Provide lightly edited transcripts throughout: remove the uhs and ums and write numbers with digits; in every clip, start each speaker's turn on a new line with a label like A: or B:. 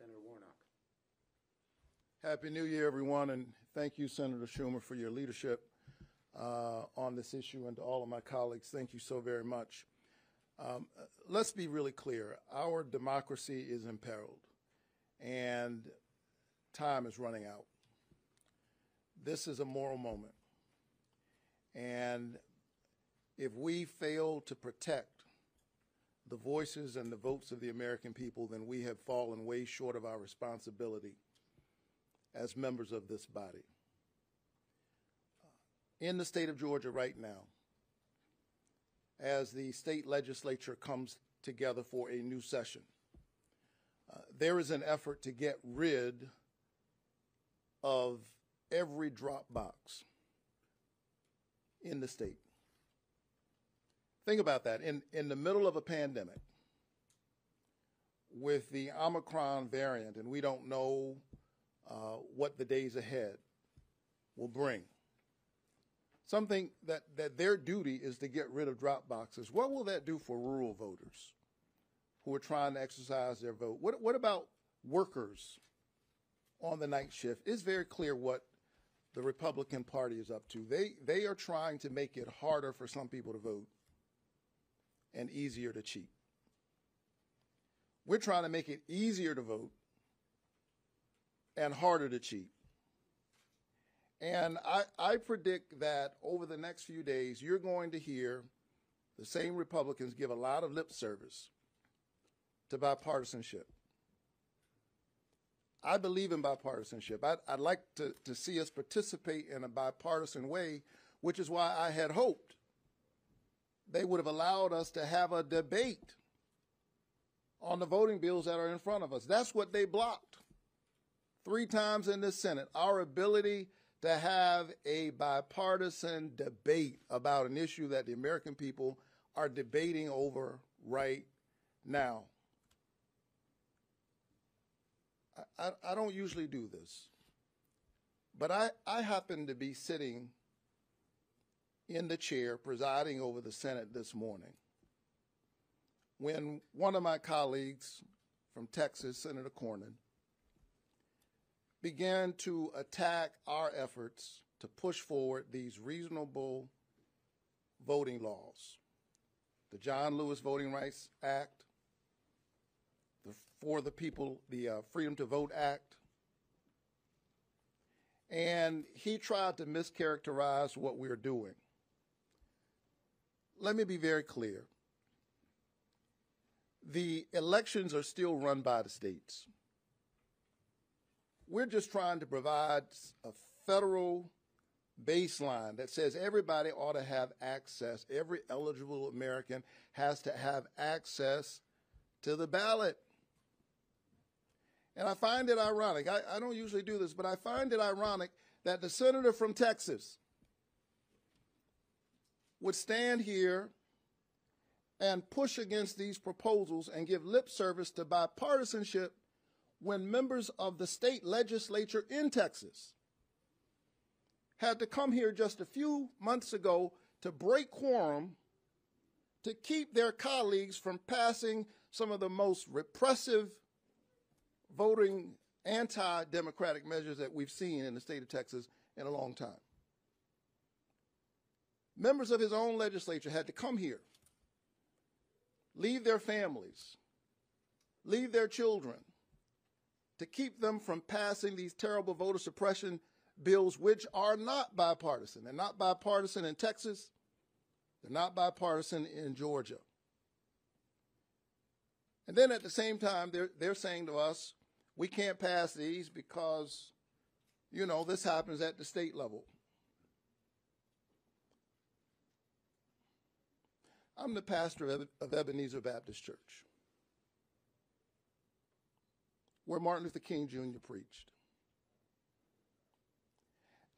A: Senator Warnock.
B: Happy New Year, everyone, and thank you, Senator Schumer, for your leadership on this issue, and to all of my colleagues, thank you so very much. Let's be really clear. Our democracy is imperiled, and time is running out. This is a moral moment, and if we fail to protect the voices and the votes of the American people, then we have fallen way short of our responsibility as members of this body. In the state of Georgia right now, as the state legislature comes together for a new session, there is an effort to get rid of every drop box in the state. Think about that. In the middle of a pandemic, with the Omicron variant, and we don't know what the days ahead will bring, something that their duty is to get rid of drop boxes. What will that do for rural voters who are trying to exercise their vote? What about workers on the night shift? It's very clear what the Republican Party is up to. They are trying to make it harder for some people to vote and easier to cheat. We're trying to make it easier to vote and harder to cheat. And I predict that over the next few days, you're going to hear the same Republicans give a lot of lip service to bipartisanship. I believe in bipartisanship. I'd like to see us participate in a bipartisan way, which is why I had hoped they would have allowed us to have a debate on the voting bills that are in front of us. That's what they blocked 3 times in the Senate, our ability to have a bipartisan debate about an issue that the American people are debating over right now. I don't usually do this, but I happen to be sitting in the chair presiding over the Senate this morning when one of my colleagues from Texas, Senator Cornyn, began to attack our efforts to push forward these reasonable voting laws. The John Lewis Voting Rights Act, the For the People, the Freedom to Vote Act, and he tried to mischaracterize what we're doing. Let me be very clear. The elections are still run by the states. We're just trying to provide a federal baseline that says everybody ought to have access, every eligible American has to have access to the ballot. And I find it ironic, I don't usually do this, but I find it ironic that the senator from Texas would stand here and push against these proposals and give lip service to bipartisanship when members of the state legislature in Texas had to come here just a few months ago to break quorum to keep their colleagues from passing some of the most repressive voting anti-democratic measures that we've seen in the state of Texas in a long time. Members of his own legislature had to come here, leave their families, leave their children, to keep them from passing these terrible voter suppression bills, which are not bipartisan. They're not bipartisan in Texas. They're not bipartisan in Georgia. And then at the same time, they're saying to us, we can't pass these because, you know, this happens at the state level. I'm the pastor of Ebenezer Baptist Church, where Martin Luther King Jr. preached.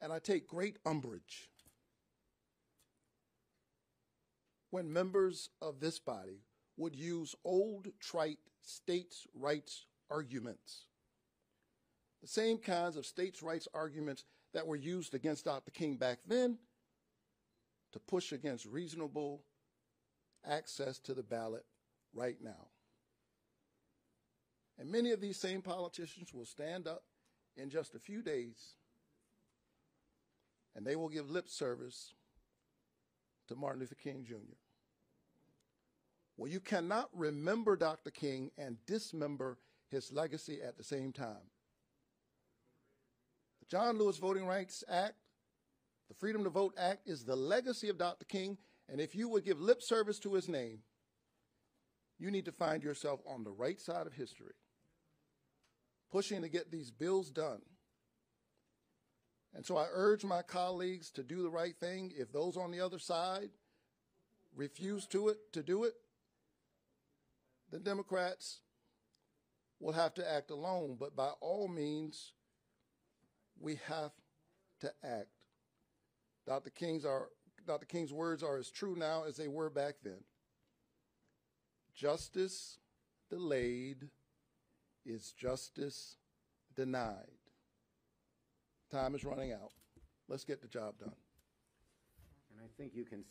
B: And I take great umbrage when members of this body would use old, trite states' rights arguments, the same kinds of states' rights arguments that were used against Dr. King back then to push against reasonable access to the ballot right now. And many of these same politicians will stand up in just a few days and they will give lip service to Martin Luther King Jr. Well, you cannot remember Dr. King and dismember his legacy at the same time. The John Lewis Voting Rights Act, the Freedom to Vote Act, is the legacy of Dr. King, and if you would give lip service to his name, you need to find yourself on the right side of history, pushing to get these bills done. And so I urge my colleagues to do the right thing. If those on the other side refuse to do it, the Democrats will have to act alone. But by all means, we have to act. Dr. King's words are as true now as they were back then. Justice delayed is justice denied. Time is running out. Let's get the job done.
A: And I think you can